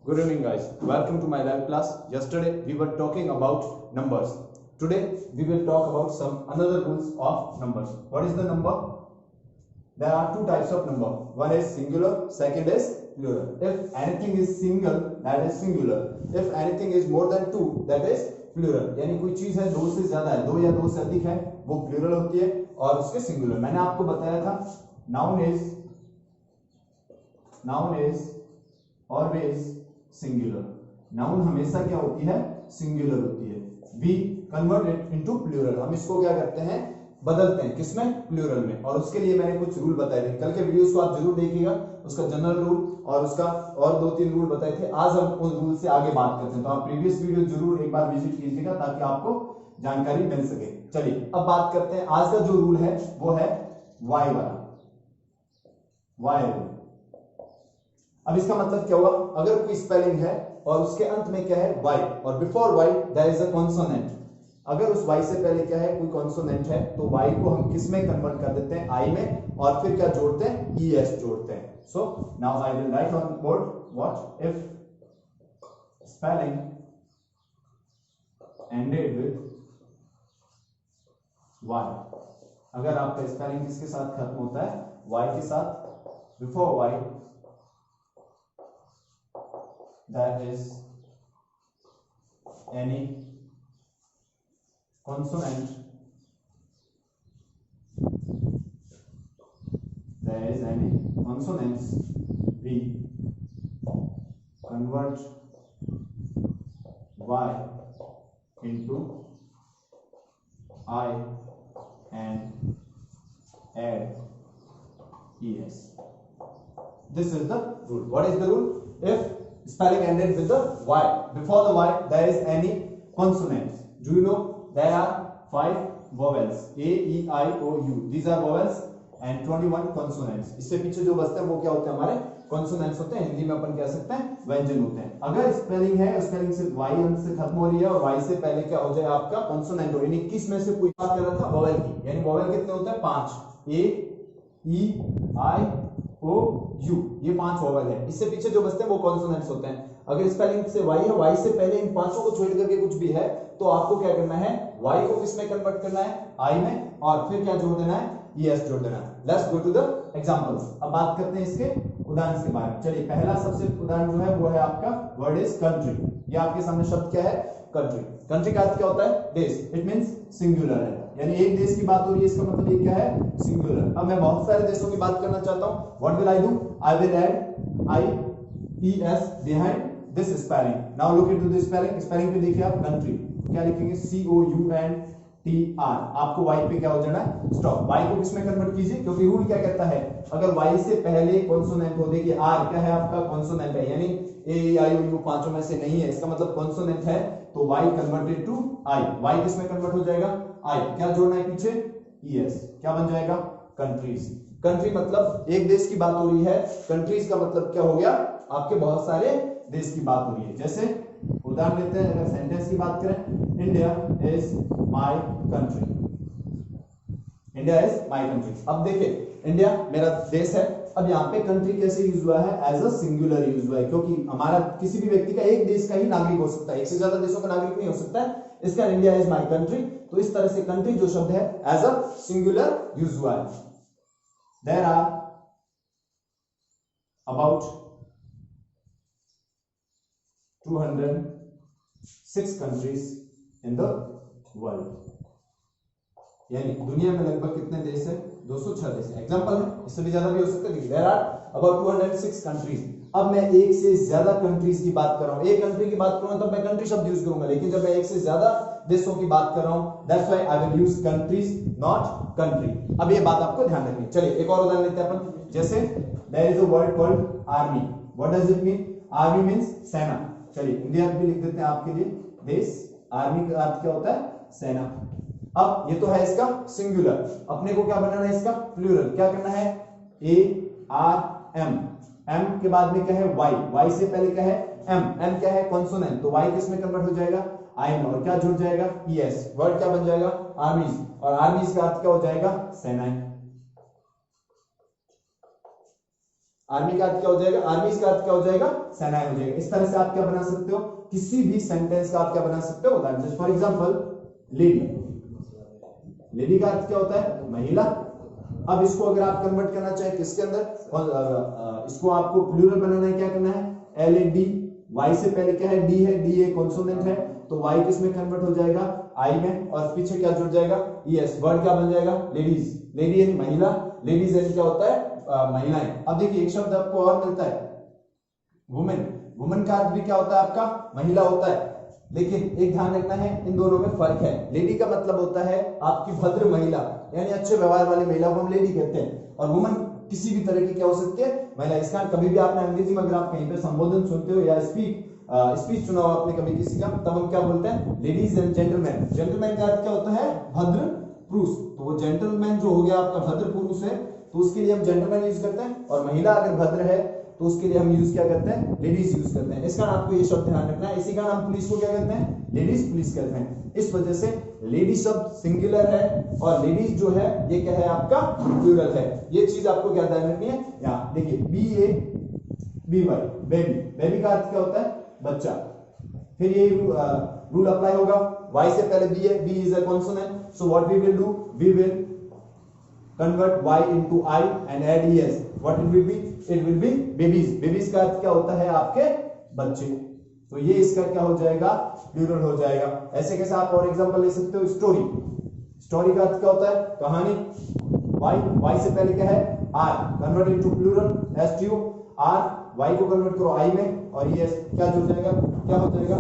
Good evening, guys. Welcome to my live class. Yesterday we were talking about numbers. Today we will talk about some another rules of numbers. What is the number? There are two types of number. One is singular, second is plural. If anything is single, that is singular. If anything is more than two, that is plural. यानी कोई चीज है दो से ज्यादा है, दो या दो से अधिक है, वो प्लूरल होती है और उसके सिंगुलर. मैंने आपको बताया था noun is always singular. Noun हमेशा क्या होती है? सिंगुलर होती है. We convert it into plural. हम इसको क्या करते हैं? बदलते हैं. किसमें? प्लूरल में. और उसके लिए मैंने कुछ रूल बताए थे. कल के वीडियोस को आप जरूर देखिएगा. उसका जनरल रूल और उसका और दो तीन रूल बताए थे. आज हम उन रूल से आगे बात करते हैं. तो आप प्रीवियस वीडियो जरूर एक बार विजिट कीजिएगा ताकि आपको जानकारी मिल सके. चलिए अब बात करते हैं. आज का जो रूल है वो है वाई वाला. Y rule. अब इसका मतलब क्या हुआ? अगर कोई स्पेलिंग है और उसके अंत में क्या है? वाई, और before Y there is a consonant. अगर उस वाई से पहले क्या है? कोई कॉन्सोनेंट है, तो वाई को हम किस में कन्वर्ट कर देते हैं? आई में. और फिर क्या जोड़ते हैं? ईएस जोड़ते हैं. So now I will write on board what if spelling ended with Y. अगर आपका स्पेलिंग किसके साथ खत्म होता है? वाई के साथ. Before Y that is any consonant, there is any consonants, we convert y into I and add es. This is the rule. What is the rule? If spelling ended with the y, before the y there is any consonants. Do you know there are 5 vowels? A, E, I, O, U. These are vowels and 21 consonants. इससे पीछे जो बचते हैं वो क्या होते हैं? हमारे consonants होते हैं. हिंदी में अपन कह सकते हैं व्यंजन होते हैं. अगर स्पेलिंग है, स्पेलिंग से y अंत से खत्म हो रही है और y से पहले क्या हो जाए? आपका consonant हो. यानी किस में से पूरी बात कर रहा था? vowel की. यानी vowel कितने होते हैं? 5. A, E, I, O, U. ये 5 वोवेल है. इससे पीछे जो बचते हैं वो कॉन्सोनेंट्स होते हैं. अगर स्पेलिंग से y है, y से पहले इन पांचों को छोड़ करके कुछ भी है तो आपको क्या करना है? y को किस में कन्वर्ट करना है? I में. और फिर क्या जोड़ देना है? es जोड़ देना है. Let's go to the examples. अब बात करते हैं इसके उदाहरण के बारे में. चलिए पहला सबसे उदाहरण जो है वो है आपका वर्ड इज कंट्री. ये आपके सामने शब्द क्या है? कंट्री. कंट्री का अर्थ क्या होता है? देश. इट मींस सिंगुलर है. यानी एक देश की बात हो रही है, इसका मतलब ये क्या है? सिंगुलर. अब मैं बहुत सारे देशों की बात करना चाहता हूं. What will I do? I will add I E S behind this spelling. Now look into this spelling. Spelling पे देखिए आप कंट्री क्या लिखेंगे? सी ओ यू एन टी आर. आपको वाई पे क्या हो जाना है? स्टॉप. वाई को किसमें कन्वर्ट कीजिए? क्योंकि रूल क्या कहता है? अगर वाई से पहले कॉन्सोनेंट हो. देखिए आर क्या है? आपका कॉन्सोनेंट है. यानी ए आई ओ यू पांचों में से नहीं है. इसका मतलब कॉन्सोनेंट है. तो Y converted to I. Y किसमें कन्वर्ट हो जाएगा? आई. क्या जोड़ना है पीछे? ईएस. क्या बन जाएगा? कंट्रीज. कंट्री मतलब एक देश की बात हो रही है. कंट्रीज का मतलब क्या हो गया? आपके बहुत सारे देश की बात हो रही है. जैसे उदाहरण लेते हैं. अगर सेंटेंस की बात करें, India is my country. India is my country. अब देखिए इंडिया मेरा देश है. अब यहाँ पे कंट्री कैसे यूज हुआ है? एज अ सिंगुलर यूज हुआ है. क्योंकि हमारा किसी भी व्यक्ति का एक देश का ही नागरिक हो सकता है. एक से ज्यादा देशों का नागरिक नहीं हो सकता है. इसका इंडिया इज माय कंट्री. तो इस तरह से कंट्री जो शब्द है एज अ सिंगुलर यूज हुआ है. There are about 206 countries in the world. यानी दुनिया में लगभग कितने देश है? 206 देश. एग्जांपल है, इससे भी ज्यादा भी हो सकता है. There are about 206 countries. अब मैं एक से ज्यादा कंट्रीज की बात कर रहा हूं. एक कंट्री की बात करूंगा तब मैं कंट्री शब्द यूज करूंगा. लेकिन जब मैं एक से ज्यादा देशों की बात कर रहा हूं, that's why I will use countries not country. अब ये बात आपको ध्यान रखनी. चलिए एक और उदाहरण लेते हैं अपन. जैसे there is a word called army. What does it mean? Army means सेना. चलिए इंडिया भी लिख देते हैं आपके लिए. देश. आर्मी का अर्थ क्या होता है? सेना. अब ये तो है इसका सिंगुलर. अपने को क्या बनाना है? इसका प्लूरल. क्या करना है? A R M. एम के बाद में क्या है? वाई. वाई से पहले क्या है? एम. एम क्या है? कॉन्सोनेंट. तो वाई किस में कन्वर्ट हो जाएगा? आई में. और क्या जुड़ जाएगा? ईएस. वर्ड क्या बन जाएगा? आर्मीज. और आर्मीज का अर्थ क्या हो जाएगा? सेनाएं. आर्मी का अर्थ क्या हो जाएगा, आर्मी का अर्थ क्या हो जाएगा, सेनाएं हो जाएगा। इस तरह से आप क्या बना सकते हो, किसी भी सेंटेंस का आप क्या बना सकते हो उदाहरण। जैसे फॉर एग्जांपल लेडी, लेडी का अर्थ क्या होता है, महिला। अब इसको अगर आप कन्वर्ट करना चाहे किसके अंदर, इसको आपको प्लूरल बनाना है, क्या करना है, LAD, वाई से पहले क्या है, डी है, डी एक कॉन्सोनेंट है, तो वाई किस में कन्वर्ट हो जाएगा, आई में, और पीछे क्या जुड़ जाएगा, ES, वर्ड क्या बन जाएगा, लेडीज। लेडी यानी महिला, लेडीज यानी क्या होता है, महिलाएं। अब देखिए एक शब्द आपको और मिलता है, वुमेन। वुमेन का अर्थ भी क्या होता है आपका, महिला होता है, लेकिन एक ध्यान रखना है, इन दोनों में फर्क है। लेडी का मतलब होता है आपकी भद्र महिला, यानी अच्छे व्यवहार वाली महिला को हम लेडी कहते हैं, और वुमन किसी भी तरह की क्या हो सकती है, महिला। इसका कभी भी आपने अंग्रेजी में अगर आप कहीं पे संबोधन सुनते हो या स्पीच सुना हो आपने कभी किसी का, तब हम क्या बोलते हैं, लेडीज एंड जेंटलमैन। जेंटलमैन का अर्थ क्या होता है, भद्र पुरुष। तो वो जेंटलमैन जो हो गया आपका भद्र पुरुष है, तो उसके लिए हम जेंटलमैन यूज करते हैं, और महिला अगर भद्र है तो उसके लिए हम यूज क्या करते हैं, लेडीज यूज करते हैं। इसका आपको ये शब्द ध्यान रखना है। इसी का नाम पुलिस को क्या कहते हैं, लेडीज पुलिस कहते हैं। इस वजह से लेडी शब्द सिंगुलर है, और लेडीज जो है ये क्या है आपका, प्लूरल है। ये चीज आपको क्या ध्यान रखनी है। यहाँ देखिए BABY, बेबी। बेबी का अर्थ क्या होता है, बच्चा। फिर ये रूल अप्लाई होगा, Y से पहले B है, B is a consonant, so what we will do, we will convert Y into I and add ES. What it will be? It will be babies. Babies का अर्थ क्या होता है, आपके बच्चे। तो ये इसका क्या हो जाएगा, प्लूरल हो जाएगा। ऐसे कैसे आप और एग्जांपल ले सकते हो, स्टोरी। स्टोरी का अर्थ क्या होता है, कहानी। Y से पहले क्या है, R, convert into plural, STO, R, Y को कन्वर्ट करो I में, और ES क्या जुड़ जाएगा, क्या हो जाएगा,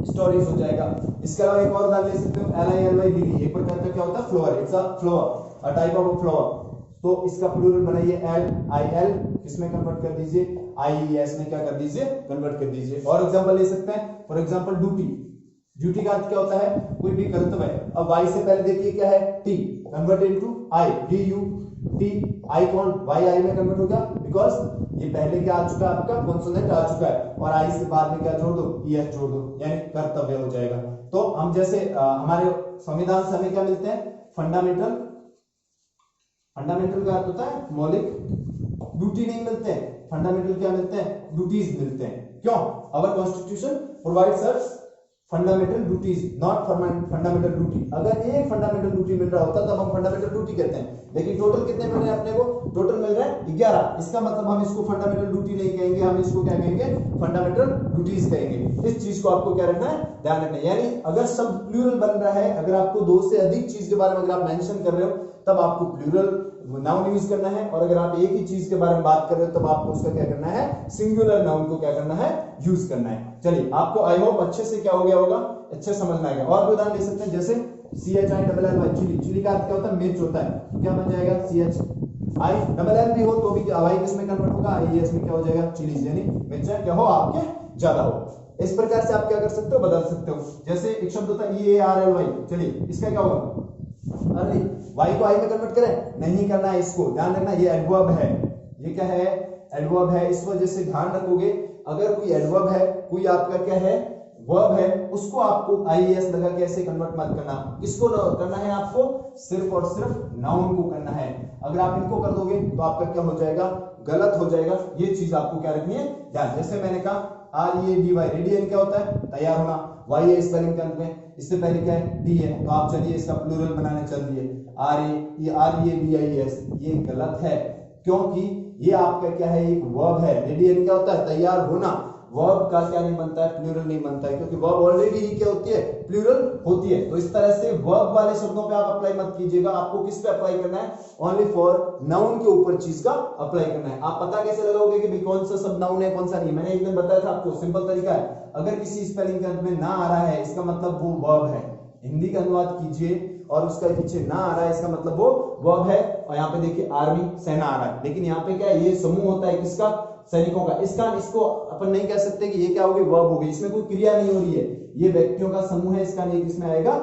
स्टोरीज हो जाएगा। इसके अलावा एक और उदाहरण ले सकते हो, LILY, लिली। एक प्रकार का क्या होता है, flower. It's a flower, a type of flower. तो इसका प्लूरल बनाइए LIL, किसमें कन्वर्ट कर दीजिए, IES में क्या कर दीजिए, कन्वर्ट कर दीजिए। और एग्जांपल ले सकते हैं, फॉर एग्जांपल ड्यूटी। ड्यूटी का अर्थ क्या होता है, कोई भी कर्तव्य। अब Y से पहले देखिए क्या है, T, convert into I, DUT। I कौन, YI में कन्वर्ट हो गया, बिकॉज ये पहले क्या आ चुका है, आपका कॉन्सोनेंट आ चुका है, और I से बाद में क्या जोड़ दो, ES जोड़ दो, यानी कर्तव्य हो जाएगा। तो हम जैसे हमारे संविधान से हमें क्या मिलते हैं, फंडामेंटल। फंडामेंटल का अर्थ होता है मौलिक, ड्यूटी नहीं मिलते हैं, फंडामेंटल क्या मिलते हैं, ड्यूटीज मिलते हैं। क्यों, our constitution provides us fundamental duties, not fundamental duty. अगर एक फंडामेंटल ड्यूटी मिल रहा होता तब हम फंडामेंटल ड्यूटी कहते हैं, लेकिन टोटल कितने मिल रहे हैं अपने को, टोटल मिल रहे हैं 11। इसका मतलब हम इसको फंडामेंटल ड्यूटी नहीं कहेंगे, हम इसको क्या कहेंगे, फंडामेंटल ड्यूटीज कहेंगे। इस चीज को आपको क्या रखना है, ध्यान रखना है। यानी अगर शब्द प्लूरल बन रहा है, अगर आपको दो से अधिक चीज के बारे में अगर आप मेंशन कर रहे हो, तब आपको प्लूरल नाउन यूज करना है, और अगर आप एक ही चीज के बारे में बात कर रहे हो, तब आपको उसका क्या करना है, सिंगुलर नाउन को क्या करना है, यूज करना है। चलिए, आपको आई होप अच्छे से क्या हो गया होगा, अच्छे समझ में आएगा। और भी उदाहरण ले सकते हैं, जैसे CHILLY, चिली। चिली का अर्थ क्या होता है, मिर्च होता है, तो क्या बन जाएगा, CHILL भी हो तो भी वाई किसमें कन्वर्ट होगा, IES में क्या हो जाएगा, चिलीज, यानी मिर्चा क्या हो आपके ज्यादा हो। इस प्रकार से आप क्या कर सकते हो, बदल सकते हो। जैसे एक शब्द होता है EARLY, चलिए इसका क्या होगा, अर्ली। वाई को आई में कन्वर्ट करें, नहीं करना है, इसको ध्यान रखना, ये एडवर्ब है। ये क्या है, एडवर्ब है। इस वजह से ध्यान रखोगे, अगर कोई एडवर्ब है, कोई आपका क्या है, वर्ब है, उसको आपको IES लगा के ऐसे कन्वर्ट मत करना। किसको करना है, आपको सिर्फ और सिर्फ नाउन को करना है। अगर आप इनको कर दोगे तो आपका क्या हो जाएगा, गलत हो जाएगा। ये चीज आपको क्या रखनी है, ध्यान। जैसे मैंने कहा READY, रेडी क्या होता है, तैयार होना। Y है स्पेलिंग के अंत में, इससे पहले क्या है, D है, तो आप चलिए इसका प्लूरल बनाने चल दिए, READYES। ये गलत है, क्योंकि ये आपका क्या है, एक वर्ब है। रेडी क्या होता है, तैयार होना। वर्ब का क्या नहीं बनता है, प्लूरल नहीं बनता है, क्योंकि वर्ब ऑलरेडी ही क्या होती है, प्लूरल होती है। तो इस तरह से वर्ब वाले शब्दों पे आप अप्लाई मत कीजिएगा। आपको किस पे अप्लाई करना है, ओनली फॉर नाउन के ऊपर चीज का अप्लाई करना है। आप पता कैसे लगाओगे कि भाई कौन सा शब्द नाउन है, कौन सा नहीं। मैंने एक दिन बताया था आपको, सिंपल तरीका है, अगर किसी स्पेलिंग के अंत में ना आ रहा है, इसका मतलब वो वर्ब है। हिंदी का अनुवाद कीजिए और उसका पीछे ना आ रहा है, इसका मतलब वो वर्ब है। और यहाँ पे देखिए आर्मी, सेना आ रहा है, लेकिन यहाँ पे क्या है, ये समूह होता है किसका, सैनिकों का। इसको अपन नहीं कह सकते कि ये क्या होगी, वर्ब होगी, इसमें कोई क्रिया नहीं हो रही है, ये व्यक्तियों का समूह है, इसका नहीं किसमें आएगा,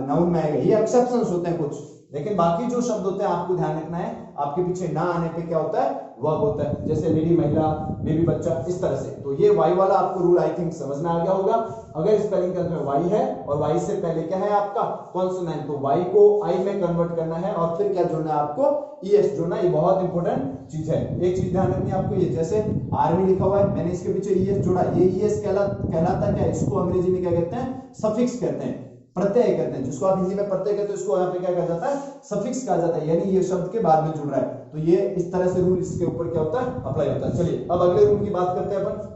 नाउन में आएगा। ये एक्सेप्शंस होते हैं कुछ, लेकिन बाकी जो शब्द होते हैं आपको ध्यान रखना है, आपके पीछे ना आने पे क्या होता है, वर्ब होता है, जैसे लेडी महिला, बेबी बच्चा, इस तरह से। तो ये वाई वाला आपको रूल आई थिंक समझ में आ गया होगा। अगर स्पेलिंग के अंत में वाई है और वाई से पहले क्या है आपका कॉन्सोनेंट, तो वाई को आई में कन्वर्ट करना है और फिर क्या जोड़ना है आपको ईएस जोड़ना। ये बहुत इंपॉर्टेंट चीज है। एक चीज ध्यान रखनी है आपको, ये जैसे आर्मी लिखा हुआ है, मैंने इसके पीछे ईएस जोड़ा, ये ईएस कहलाता है क्या, इसको अंग्रेजी में क्या कहते हैं, सफिक्स कहते हैं, प्रत्यय कहते हैं। जिसको आप हिंदी में प्रत्यय कहते हैं उसको यहाँ पे क्या कहा जाता है, सफिक्स कहा जाता है, यानी ये शब्द के बाद में जुड़ रहा है। तो ये इस तरह से रूल इसके ऊपर क्या होता है, अप्लाई होता है। चलिए अब अगले रूल की बात करते हैं अपन।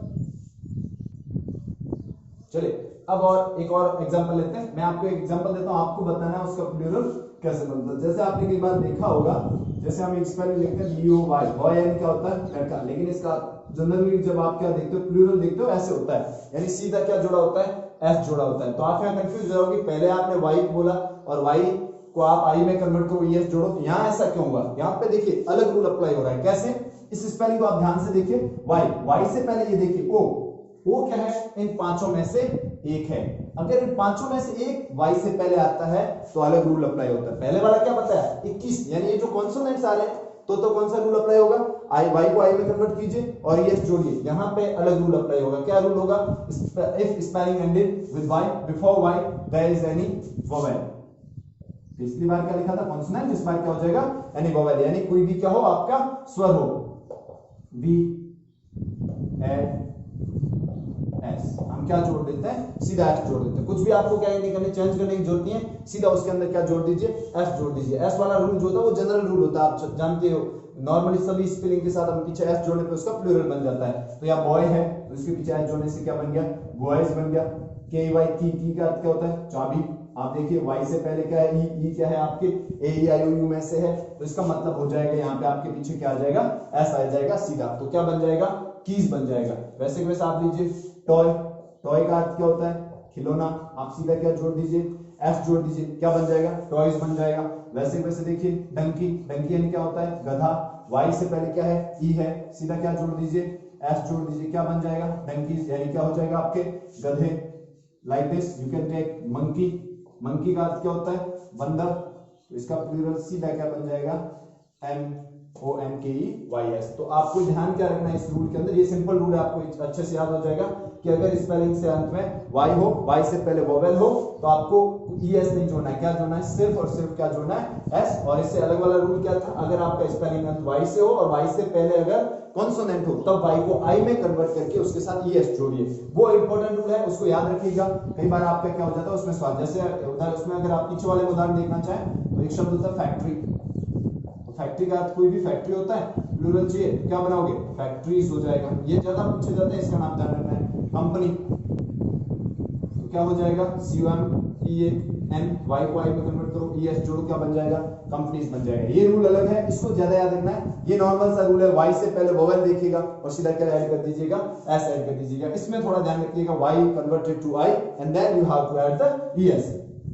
चलिए अब और एक और एग्जांपल लेते हैं। मैं आपको एक एग्जांपल देता हूं, आपको बताना है उसका प्लूरल कैसे बनता है। जैसे आपने कई बार देखा होगा, जैसे हम एक स्पेलिंग लिखते हैं बीओवाई, बॉय यानी क्या होता है लड़का, लेकिन इसका जनरली जब आप क्या देखते हो प्लूरल देखते हो ऐसे होता है, यानी सीधा क्या जोड़ा होता है, एस जोड़ा होता है। तो आप यहाँ कंफ्यूज हो जाओगे, पहले आपने वाई बोला और वाई को आप आई में कन्वर्ट करो, एस जोड़ो, तो यहाँ ऐसा क्यों हुआ। यहाँ पे देखिए अलग रूल अप्लाई हो रहा है। कैसे, इस स्पेलिंग को आप ध्यान से देखिए, वाई, वाई से पहले ये देखिए ओ, वो क्या है, इन पांचों में से एक है। अगर इन पांचों में से एक वाई से पहले आता है तो अलग रूल अप्लाई होता है। पहले वाला क्या पता है 21, यानी ये जो कॉन्सोनेंट्स आ रहे हैं तो कौन सा रूल अप्लाई होगा, आई, वाई को आई में कन्वर्ट कीजिए और यस जोड़िए, यहाँ पे अलग रूल अप्लाई होगा। क्या रूल होगा, if spelling ended with Y, before Y there is any vowel. पिछली बार क्या लिखा था कॉन्सोनेंट, इस बार क्या हो जाएगा एनी वोवेल, यानी कोई भी क्या हो आपका स्वर हो, वी एड एस, हम क्या जोड़ देते हैं, सीधा एस जोड़ देते हैं। कुछ भी आपको क्या नहीं करने, चेंज करने की जरूरत नहीं है, सीधा उसके अंदर क्या जोड़ दीजिए, एस जोड़ दीजिए। एस वाला रूल जो होता है वो जनरल रूल होता है, आप जानते हो। नॉर्मली सभी स्पेलिंग के साथ हम पीछे एस जोड़ने पे उसका प्लूरल बन जाता है। तो यहाँ बॉय है तो इसके पीछे एस जोड़ने से क्या बन गया, बॉयज बन गया। के वाई, की का अर्थ क्या होता है चाबी। आप देखिए वाई से पहले क्या है, ई क्या है आपके ए ई आई ओ यू में से है, तो इसका मतलब हो जाएगा यहाँ पे आपके पीछे क्या आ जाएगा, एस आ जाएगा सीधा। तो क्या बन जाएगा, कीज बन जाएगा। वैसे वैसे आप लीजिए टॉय, टॉय का अर्थ क्या होता है खिलौना, आप सीधा क्या जोड़ दीजिए, एस जोड़ दीजिए, क्या बन जाएगा, टॉयज बन जाएगा। वैसे वैसे देखिए डंकी, डंकी यानी क्या होता है गधा, वाई से पहले क्या है ई है, सीधा क्या जोड़ दीजिए, एस जोड़ दीजिए, क्या बन जाएगा डंकीज, यानी क्या हो जाएगा आपके गधे। Like this you can take monkey, monkey का अर्थ क्या होता है बंदर, तो इसका प्लूरल सीधा क्या बन जाएगा, एम ओ एन के ई वाई एस। तो आपको ध्यान क्या रखना है इस रूल के अंदर, ये सिंपल रूल है, आपको अच्छे से याद हो जाएगा कि अगर स्पेलिंग से अंत में वाई हो, वाई से पहले वोवेल हो, तो आपको ई एस नहीं जोड़ना है, क्या जोड़ना है सिर्फ और सिर्फ क्या जोड़ना है एस। और इससे अलग वाला रूल क्या था, अगर आपका स्पेलिंग अंत वाई से हो और वाई से पहले अगर कॉन्सोनेंट हो तब वाई को आई में कन्वर्ट करके उसके साथ ई एस जोड़िए। वो इंपॉर्टेंट रूल है, उसको याद रखिएगा। कई बार आपका क्या हो जाता है उसमें सवाल, जैसे उसमें अगर आप पीछे वाले उदाहरण देखना चाहें तो एक शब्द होता है फैक्ट्री, फैक्ट्री का अर्थ कोई भी फैक्ट्री होता है, प्लूरल चाहिए क्या बनाओगे, फैक्ट्रीज हो जाएगा। ये ज्यादा पूछे जाते हैं, इसका नाम ध्यान रखना है। कंपनी तो क्या हो जाएगा, COMPAN, वाई को आई में कन्वर्ट करो, ES जोड़ो, क्या बन जाएगा कंपनीज बन जाएगा। ये रूल अलग है, इसको ज्यादा याद रखना है। ये नॉर्मल सा रूल है, वाई से पहले वोवेल देखिएगा और सीधा क्या ऐड कर दीजिएगा, एस ऐड कर दीजिएगा। इसमें थोड़ा ध्यान रखिएगा, Y converted to I and then you have to add the ES।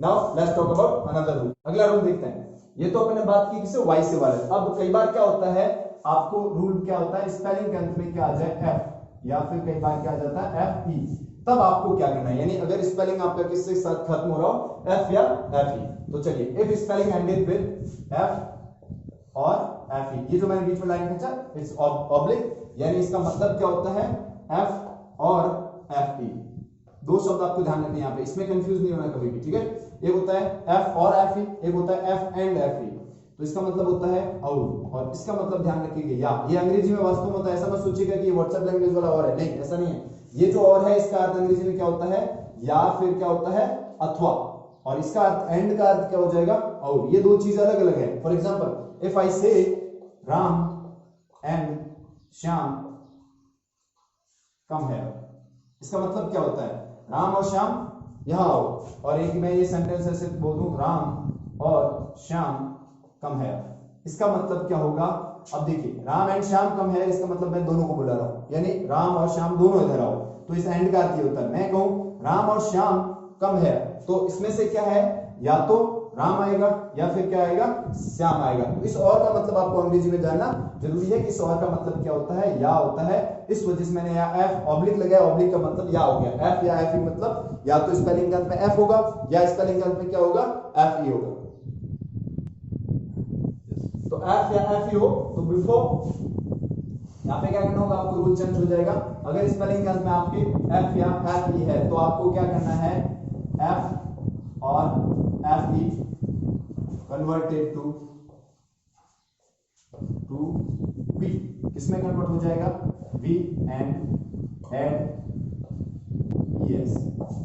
Now let's talk about another rule. अगला रूल देखते हैं। ये तो अपने बात की किसे, वाई से वाले। अब कई बार क्या होता है आपको रूल क्या होता है, स्पेलिंग के अंत में क्या आ जाए एफ, या फिर कई बार क्या आ जाता है FE, तब आपको क्या करना है, यानी अगर स्पेलिंग आपका किसके साथ खत्म हो रहा हो, एफ या FE, तो चलिए if spelling ended with F और FE, ये जो मैंने बीच में लाइन खींचा इट्स ऑब्लिक, यानी इसका मतलब क्या होता है एफ और FE। दो शब्द आपको ध्यान रखने यहाँ पे, इसमें कंफ्यूज नहीं होना कभी भी, ठीक है। एक होता है एफ और FE, एक होता है एफ एंड FE। तो इसका मतलब होता है और इसका मतलब ध्यान रखिएगा या। ये अंग्रेजी में वास्तव में होता है, ऐसा मत सोचिएगा कि ये व्हाट्सएप लैंग्वेज वाला और है, नहीं ऐसा नहीं है। ये जो और है इसका अर्थ अंग्रेजी में क्या होता है, या फिर क्या होता है अथवा, और इसका अर्थ एंड का अर्थ क्या हो जाएगा और। ये दो चीज अलग अलग है। फॉर एग्जाम्पल इफ आई से राम एंड श्याम कम है, इसका मतलब क्या होता है, राम और श्याम यहां आओ। और एक मैं ये सेंटेंस ऐसे बोल दूं, राम और श्याम कम है, इसका मतलब क्या होगा। अब देखिए राम एंड श्याम कम है, इसका मतलब मैं दोनों को बुला रहा हूं, यानी राम और श्याम दोनों इधर आओ। तो इस एंड का अर्थ ये होता है, मैं कहूं राम और श्याम कम है, तो इसमें से क्या है, या तो राम आएगा या फिर क्या आएगा, श्याम आएगा। तो इस और का मतलब आपको अंग्रेजी में जानना जरूरी है कि इस और का मतलब क्या होता है, या होता है। इस वजह से मैंने यहाँ एफ ऑब्लिक लगाया, ऑब्लिक का मतलब या हो गया, एफ या FE मतलब या तो स्पेलिंग के अंत में एफ होगा या स्पेलिंग के अंत में क्या होगा, FE होगा। तो एफ या FE हो तो बिफोर यहाँ पे क्या करना होगा आपको, रूल चेंज हो जाएगा। अगर स्पेलिंग के अंत में आपके एफ या एफ ई है तो आपको क्या करना है, एफ और F E converted to V, किसमें कन्वर्ट हो जाएगा, वी एंड एड ईएस।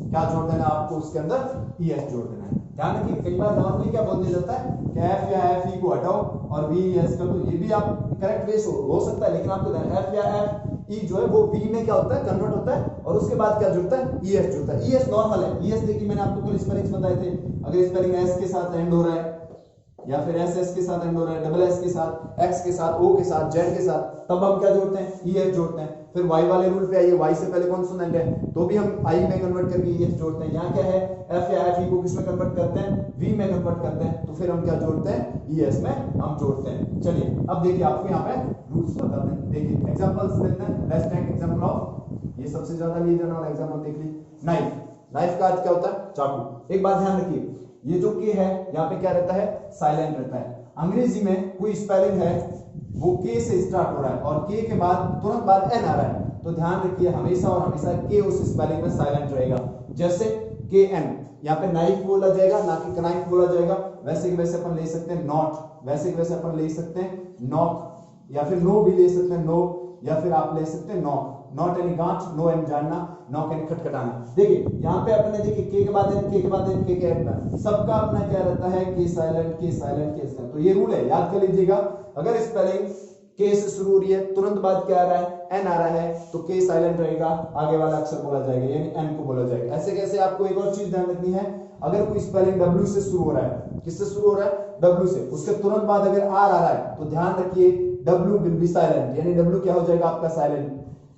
क्या जोड़ देना आपको उसके अंदर, ईएस जोड़ देना है। ध्यान रखिए कई बार नॉर्मली क्या बोल दिया जाता है कि एफ या एफ ई को हटाओ और वी एस कर दो, ये भी आप करेक्ट वे हो सकता है, लेकिन आपको एफ या एफ ई जो है वो वी में क्या होता है, कन्वर्ट होता है, और उसके बाद क्या जुड़ता है, ईएस जुड़ता है। ईएस नॉर्मल है। ईएस देखिए मैंने आपको कल स्पेलिंग्स बताए थे, अगर स्पेलिंग एस के साथ एंड हो रहा है या फिर एस एस के साथ एंड हो रहा है, डबल एस के साथ, एक्स के साथ, ओ के साथ, जेड के साथ, तब हम क्या जोड़ते हैं, ईएस जोड़ते हैं। फिर वाई वाले रूल पे आइए, वाई से पहले कॉन्सोनेंट है तो भी हम आई में कन्वर्ट करके ईएस जोड़ते हैं। यहाँ क्या है, एफ या एफ ई को किसमें कन्वर्ट करते हैं, वी में कन्वर्ट करते हैं, तो फिर हम क्या जोड़ते हैं, ईएस में हम जोड़ते हैं। चलिए अब देखिए आपको यहाँ पे रूल्स बताते हैं। देखिए एग्जांपल्स लेते हैं। लेट्स टेक एग्जांपल ऑफ, ये सबसे ज्यादा लिए जाने वाला एग्जांपल देख लीजिए, नाइफ। नाइफ का अर्थ क्या होता है, चाकू। एक बात ध्यान रखिए, ये जो के है यहाँ पे क्या रहता है, साइलेंट रहता है। अंग्रेजी में कोई स्पेलिंग है वो के से स्टार्ट हो रहा है और के के बाद तुरंत बाद एन आ रहा है, तो ध्यान रखिए हमेशा और हमेशा के उस स्पेलिंग में साइलेंट रहेगा। जैसे के एन, यहाँ पे नाइफ बोला जाएगा ना कि कनाइफ बोला जाएगा। वैसे के वैसे अपन ले सकते हैं नॉट, वैसे के वैसे अपन ले सकते हैं नॉक, या फिर नो भी ले सकते हैं नो, या फिर आप ले सकते हैं नॉक। नॉट यानी गांठ, नो यानी जानना, नॉक यानी खटखटाना। देखिए यहाँ पे अपने देखिए के के बाद एन, के के बाद एन, के के एन, सबका अपना क्या रहता है, के साइलेंट, के साइलेंट, के साइलेंट। तो ये रूल है, याद कर लीजिएगा। अगर स्पेलिंग के से शुरू हो रही है, तुरंत बाद क्या आ रहा है, एन आ रहा है, तो के साइलेंट रहेगा, आगे वाला अक्षर बोला जाएगा यानी एन को बोला जाएगा। ऐसे कैसे, आपको एक और चीज ध्यान रखनी है, अगर कोई स्पेलिंग डब्ल्यू से शुरू हो रहा है, किससे शुरू हो रहा है, डब्ल्यू से, उसके तुरंत बाद अगर आर आ रहा है तो ध्यान रखिए डब्ल्यू विल बी साइलेंट, यानी डब्ल्यू क्या हो जाएगा आपका, साइलेंट।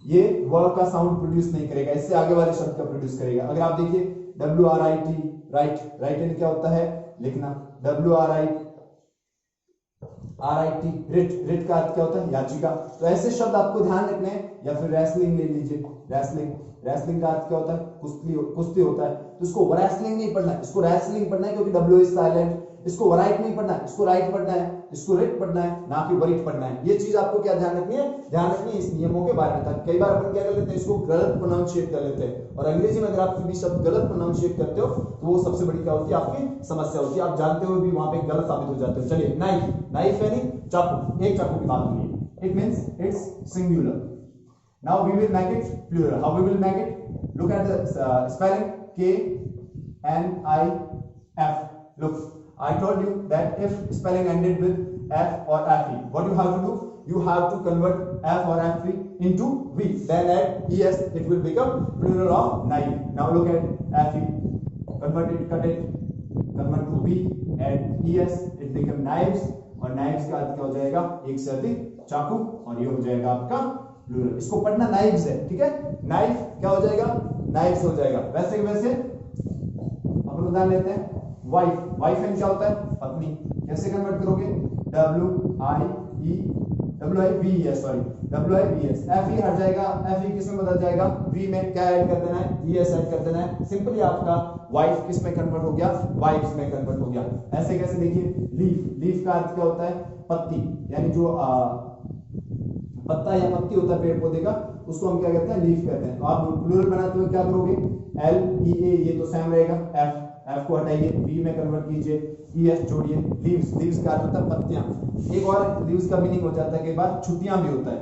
ये वर्ड का साउंड प्रोड्यूस नहीं करेगा, इससे आगे वाले शब्द का प्रोड्यूस करेगा। अगर आप देखिए W R I T, right, right यानी क्या होता है, लिखना। W R I T, writ, writ का अर्थ क्या होता है, याचिका। तो ऐसे शब्द आपको ध्यान रखने हैं। या फिर रेसलिंग ले लीजिए, रेसलिंग, रेसलिंग का अर्थ क्या होता है, कुश्ती, कुश्ती होता है, तो इसको रेसलिंग नहीं पढ़ना है, इसको रेसलिंग पढ़ना है, क्योंकि डब्ल्यू इज साइलेंट। इसको राइट नहीं पढ़ना है, इसको राइट पढ़ना है, इसको रिट पढ़ना है, ना कि वरिट पढ़ना है। ये चीज आपको क्या ध्यान रखनी है, ध्यान रखनी है इस नियमों के बारे में। था कई बार अपन क्या कर लेते हैं, इसको गलत प्रोनाउंशिएट कर लेते हैं, और अंग्रेजी में अगर आप भी शब्द गलत प्रोनाउंशिएट करते हो तो वो सबसे बड़ी क्या होती है, आपकी समस्या होती है। आप जानते हुए भी वहां पे गलत साबित हो जाते हो। चलिए नाइफ, नाइफ यानी चाकू, एक चाकू की बात हो रही है, it means it's singular. Now we will make it plural. How we will make it, look at the spelling, K N I F. Look, I told you that if spelling ended with F or FE, what you have to do? You have to convert F or FE into V. Then add ES, it will become plural of knife. Now look at FE, convert it, cut it, convert to V, add ES, it become knives. और knives का अर्थ क्या हो जाएगा, एक से अधिक चाकू, और ये हो जाएगा आपका प्लूरल। इसको पढ़ना knives है, ठीक है। नाइफ क्या हो जाएगा, knives हो जाएगा। वैसे वैसे अपन उदाहरण लेते हैं, वाइफ, वाइफ एंड क्या होता है, पत्नी। कैसे कन्वर्ट करोगे, W I V S, sorry W I V S, F E हट जाएगा, एफ ई किसमें बदल जाएगा, वी में क्या ऐड कर देना है, वी एस ऐड कर देना है। सिंपली आपका वाइफ किस में कन्वर्ट हो गया, वाइफ्स में कन्वर्ट हो गया। ऐसे कैसे, देखिए लीफ, लीफ का अर्थ क्या होता है, पत्ती, यानी जो पत्ता या पत्ती होता है पेड़ पौधे का, उसको हम क्या कहते हैं, लीफ कहते हैं। तो आप प्लूरल बनाते हुए क्या करोगे, एल ई ए, ये तो सेम रहेगा, एफ, एफ को हटाइए, वी में कन्वर्ट कीजिए, ई एस जोड़िए, लीव्स, लीव्स का अर्थ होता है पत्तियां। एक और लीव्स का मीनिंग हो जाता है कई बार छुट्टियां भी होता है।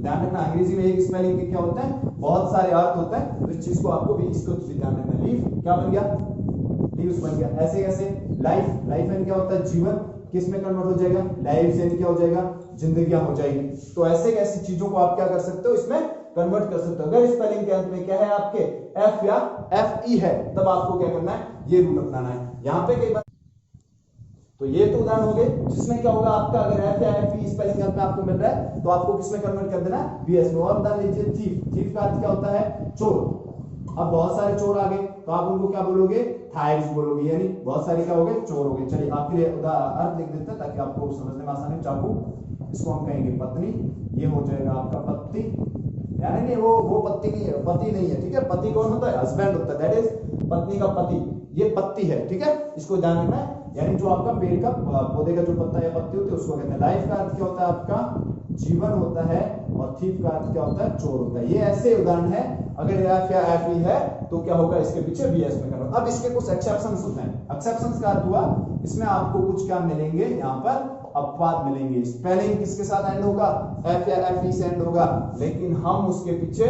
ध्यान रखना, अंग्रेजी में एक स्पेलिंग के क्या होता है, बहुत सारे अर्थ होता है, तो इस चीज को आपको भी इसको ध्यान रखना। लीफ क्या बन गया, लीव्स बन गया। ऐसे कैसे, लाइफ, लाइफ यानी क्या होता है, जीवन, किस में कन्वर्ट हो जाएगा, लाइफ यानी क्या हो जाएगा, जिंदगियां हो जाएगी। तो ऐसे ऐसी चीजों को आप क्या कर सकते हो, इसमें कन्वर्ट कर सकते हो। अगर स्पेलिंग के अंत में क्या है आपके, एफ या एफ ई है, तब आपको क्या करना है, ये रूल अपनाना है। यहाँ पे कई बार, तो ये तो उदाहरण हो गए जिसमें क्या होगा आपका, अगर एफ या एफ ई स्पेलिंग के अंत में आपको मिल रहा है तो आपको किसमें कन्वर्ट कर देना है, वीएस में। और उदाहरण लीजिए थीफ, थीफ का अर्थ क्या होता है, चोर। अब बहुत सारे चोर आ गए तो आप उनको क्या बोलोगे, थाइव्स बोलोगे, यानी बहुत सारे क्या हो गए, चोर हो गए। चलिए आपके लिए अर्थ लिख देते हैं ताकि आपको समझने में आसानी। चाकू, इसको हम कहेंगे पत्नी, ये हो जाएगा आपका पत्ती, यानी नहीं वो पत्ती नहीं है, पति नहीं है, ठीक है। पति कौन होता है, हस्बैंड होता है, दैट इज पत्नी का पति, ये पत्ती है, ठीक है। इसको ध्यान रखना है, यानी जो आपका पेड़ का पौधे का जो पत्ता या पत्ती होती है उसको कहते हैं। लाइफ का अर्थ क्या होता है आपका, जीवन होता है और थीफ का अर्थ क्या होता है, चोर होता है। ये ऐसे उदाहरण है, अगर एफ या एफ ई है तो क्या होगा, इसके पीछे बीएस में कन्वर्ट। अब इसके कुछ एक्सेप्शंस होते हैं। एक्सेप्शंस का अर्थ हुआ इसमें आपको कुछ क्या मिलेंगे, यहाँ पर अपवाद मिलेंगे। स्पेलिंग किसके साथ एंड होगा, एफ या एफ ई से एंड होगा, लेकिन हम उसके पीछे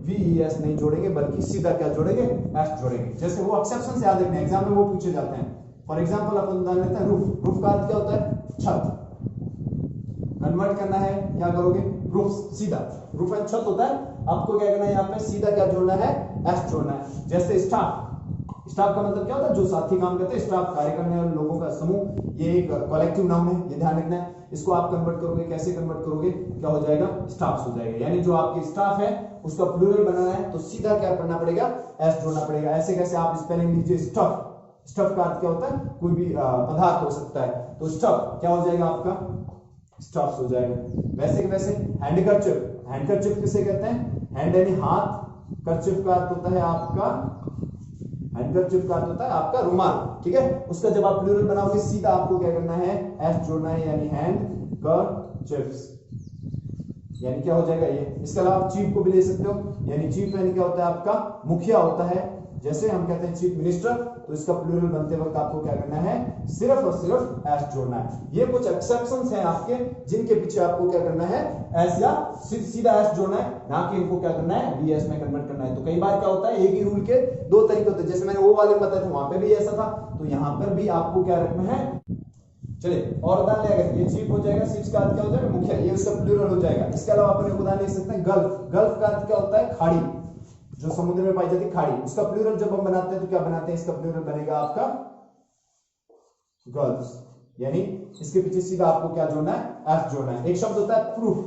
वीएस नहीं जोड़ेंगे बल्कि सीधा क्या जोड़ेंगे, एस जोड़ेंगे। जैसे वो एक्सेप्शंस याद रखने, एग्जाम में वो पूछे जाते हैं। फॉर एग्जांपल अपन उदाहरण लेते हैं रूफ। रूफ का अर्थ क्या होता है, छत। कन्वर्ट करना है, क्या करोगे, रूफ सीधा, रूफ एंड छत होता है। आपको क्या करना है, यहाँ पे सीधा क्या जोड़ना है, एस जोड़ना है। जैसे स्टाफ, स्टाफ का मतलब क्या होता है, जो साथी काम करते हैं, स्टाफ कार्य करने वाले लोगों का समूह, ये एक कलेक्टिव नाउन है, ये ध्यान रखना है। इसको आप कन्वर्ट करोगे, कैसे कन्वर्ट करोगे, क्या हो जाएगा, स्टाफ्स हो जाएगा। यानी जो आपकी स्टाफ है उसका प्लूरल बनाना है तो सीधा क्या करना पड़ेगा, एस जोड़ना पड़ेगा। ऐसे कैसे, आप स्पेलिंग लीजिए स्टफ। स्टफ का अर्थ क्या होता है, कोई भी पदार्थ हो सकता है, तो स्टफ क्या हो जाएगा आपका, स्टफ्स हो जाएगा। वैसे के वैसे हैंडकरचिप, हैंडकरचिप किसे कहते हैं, हैंड यानी हाथ, करचिप का अर्थ होता है आपका, हैंडकरचिप का अर्थ होता है आपका रुमाल, ठीक है। उसका जब आप प्लूरल बनाओगे सीधा आपको क्या करना है, एस जोड़ना है, यानी हैंडकरचिप्स, यानी क्या हो जाएगा ये। इसके अलावा आप चीफ को भी ले सकते हो, यानी चीफ यानी क्या होता है आपका मुखिया होता है। जैसे हम कहते हैं चीफ मिनिस्टर, तो इसका प्लूरल बनते वक्त आपको क्या करना है, सिर्फ और सिर्फ एस जोड़ना है। ये कुछ एक्सेप्शंस हैं आपके, जिनके पीछे आपको क्या करना है, एस या सीधा एस जोड़ना है, ना कि इनको क्या करना है, बीएस में कन्वर्ट करना है। तो कई बार क्या होता है, एक ही रूल के दो तरीके होते हैं। जैसे मैंने वो वाले में बताया था, वहां पे भी ऐसा था, तो यहाँ पर भी आपको क्या रखना है। चलिए और उदाहरण ले, अगर ये चीफ हो जाएगा, चीफ का अर्थ क्या हो जाएगा, मुखिया, ये उसका प्लूरल हो जाएगा। इसके अलावा अपन एक उदाहरण ले सकते हैं, गल्फ। गल्फ का अर्थ क्या होता है, खाड़ी, जो समुद्र में पाई जाती है खाड़ी। उसका प्लूरल जब हम बनाते हैं तो क्या बनाते हैं, इसका प्लूरल बनेगा आपका गल्फ्स, यानी इसके पीछे सीधा आपको क्या जोड़ना है, एस जोड़ना है। एक शब्द होता है प्रूफ।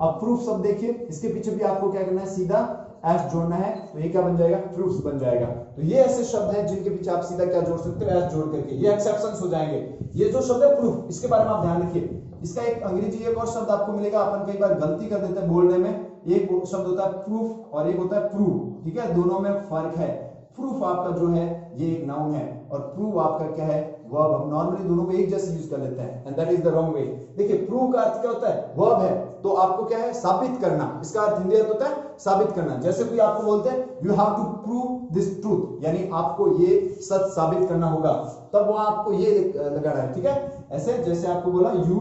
अब प्रूफ शब्द देखिए, इसके पीछे भी आपको क्या करना है, सीधा एस जोड़ना है, तो ये क्या बन जाएगा, प्रूफ्स बन जाएगा। तो ये ऐसे शब्द हैं जिनके पीछे आप सीधा क्या जोड़ सकते हो, एस जोड़ करके। ये एक्सेप्शंस हो जाएंगे। ये जो शब्द है प्रूफ, इसके बारे में आप ध्यान रखिए। इसका एक अंग्रेजी एक और शब्द आपको मिलेगा, अपन कई बार गलती कर देते हैं बोलने में। एक शब्द होता है प्रूफ और एक होता है प्रूव, ठीक है, दोनों में फर्क है। प्रूफ आपका जो है ये एक नाउन है और प्रूव आपका क्या है, वर्ब। हम नॉर्मली दोनों को एक जैसे यूज कर लेते हैं, and that is the wrong way. देखिए प्रूव का अर्थ क्या होता है, वर्ब है, तो आपको क्या है, साबित करना। इसका अर्थ हिंदी अर्थ होता है साबित करना। जैसे कोई आपको बोलते हैं you have to prove this truth, यानी आपको ये सच साबित करना होगा, तब वहां आपको ये लगाना है, ठीक है। ऐसे जैसे आपको बोला you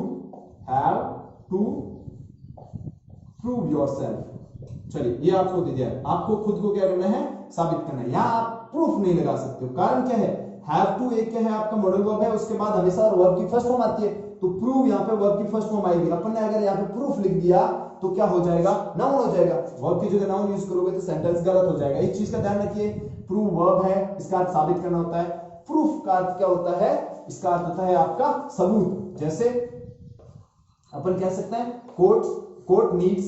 have to prove yourself, चलिए ये आपको दे दिया, आपको खुद को क्या करना है, साबित करना है। यहां आप प्रूफ नहीं लगा सकते हो, कारण क्या है, हैव टू एक क्या है आपका मॉडल वर्ब है, उसके बाद हमेशा वर्ब की फर्स्ट फॉर्म आती है, तो प्रूव यहाँ पे वर्ब की फर्स्ट फॉर्म आएगी। अपन ने अगर यहाँ पे प्रूफ लिख दिया तो क्या हो जाएगा, नाउन हो जाएगा। वर्ब की जगह नाउन यूज करोगे तो सेंटेंस गलत हो जाएगा। इस चीज का ध्यान रखिए। प्रूव वर्ब है, इसका अर्थ साबित करना होता है। प्रूफ का अर्थ क्या होता है, इसका अर्थ होता है आपका सबूत। जैसे अपन कह सकते हैं कोर्ट नीड्स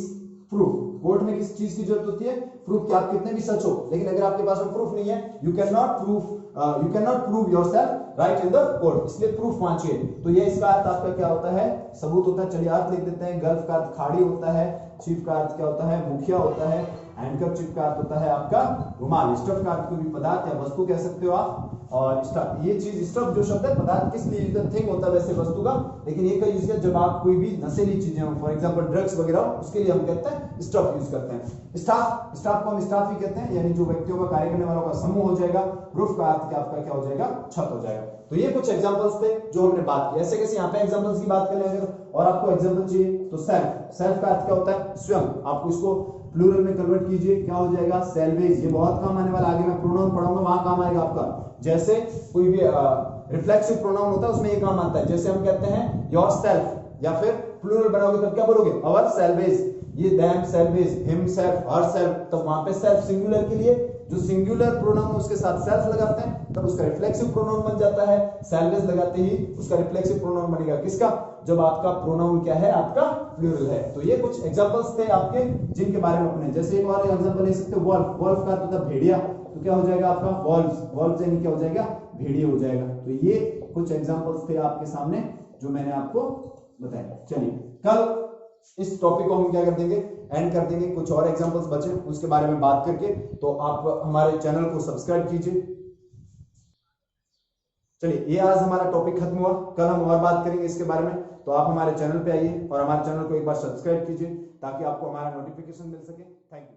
प्रूफ। कोर्ट में किस चीज की जरूरत होती है, प्रूफ कि आप कितने भी सच हो, लेकिन अगर आपके पास में प्रूफ नहीं है, you can not prove yourself right in the court, इसलिए प्रूफ वांचिए। तो ये इसका अर्थ आपका क्या होता है, सबूत होता है। चलिए अर्थ लिख देते हैं। गल्फ का अर्थ खाड़ी होता है, चीफ का अर्थ क्या होता है, मुखिया होता है, हैंडकरचीफ का अर्थ होता है आपका रुमाल, स्टफ का अर्थ कोई भी पदार्थ या वस्तु कह सकते हो आप। और स्टफ, ये चीज स्टफ जो शब्द है पदार्थ किस लिए यूज, थिंग होता है वैसे वस्तु का, लेकिन ये का यूज किया जब आप कोई भी नशीली चीजें हो, फॉर एग्जांपल ड्रग्स वगैरह, उसके लिए हम कहते हैं स्टफ यूज करते हैं। स्टाफ को हम स्टाफ ही कहते हैं, यानी जो व्यक्तियों का कार्य करने वालों का समूह हो जाएगा। रूफ का अर्थ आपका क्या हो जाएगा, छत हो जाएगा। तो ये कुछ एग्जांपल्स थे जो हमने बात की। ऐसे कैसे यहाँ पे एग्जांपल्स की बात कर लेंगे, और आपको एग्जांपल चाहिए तो सेल्फ का अर्थ क्या होता है, स्वयं। आपको इसको प्लूरल में कन्वर्ट कीजिए, क्या हो जाएगा, सेल्वेज। ये बहुत काम आने वाला, आगे मैं प्रोनाउन पढ़ाऊंगा वहां काम आएगा आपका। जैसे कोई भी रिफ्लेक्सिव प्रोनाउन होता है उसमें ये काम आता है। जैसे हम कहते हैं योर सेल्फ, या फिर प्लूरल बनाओगे तब क्या बोलोगे, अवर सेल्वेज। ये them salvage, him self, her self, तब वहां पे सेल्फ सिंगुलर के लिए जो सिंगुलर प्रोनाउन उसके साथ सेल्फ लगाते हैं तब उसका रिफ्लेक्सिव प्रोनाउन बन जाता है। सेल्वेज लगाते ही उसका रिफ्लेक्सिव प्रोनाउन बनेगा किसका, जब आपका प्रोनाउन क्या है, आपका प्लूरल है। तो ये कुछ एग्जांपल्स थे आपके जिनके बारे में अपने, जैसे एक और एग्जांपल ले सकते हो वॉल्फ। वॉल्फ का अर्थ भेड़िया, तो क्या हो जाएगा आपका वॉल्फ। वॉल्फ यानी क्या हो जाएगा, भेड़िया हो जाएगा। तो ये कुछ एग्जांपल्स थे आपके सामने जो मैंने आपको बताया। चलिए कल इस टॉपिक को हम क्या कर देंगे, एंड कर देंगे। कुछ और एग्जांपल्स बचे उसके बारे में बात करके, तो आप हमारे चैनल को सब्सक्राइब कीजिए। चलिए, ये आज हमारा टॉपिक खत्म हुआ, कल हम और बात करेंगे इसके बारे में। तो आप हमारे चैनल पे आइए और हमारे चैनल को एक बार सब्सक्राइब कीजिए ताकि आपको हमारा नोटिफिकेशन मिल सके। Thank you.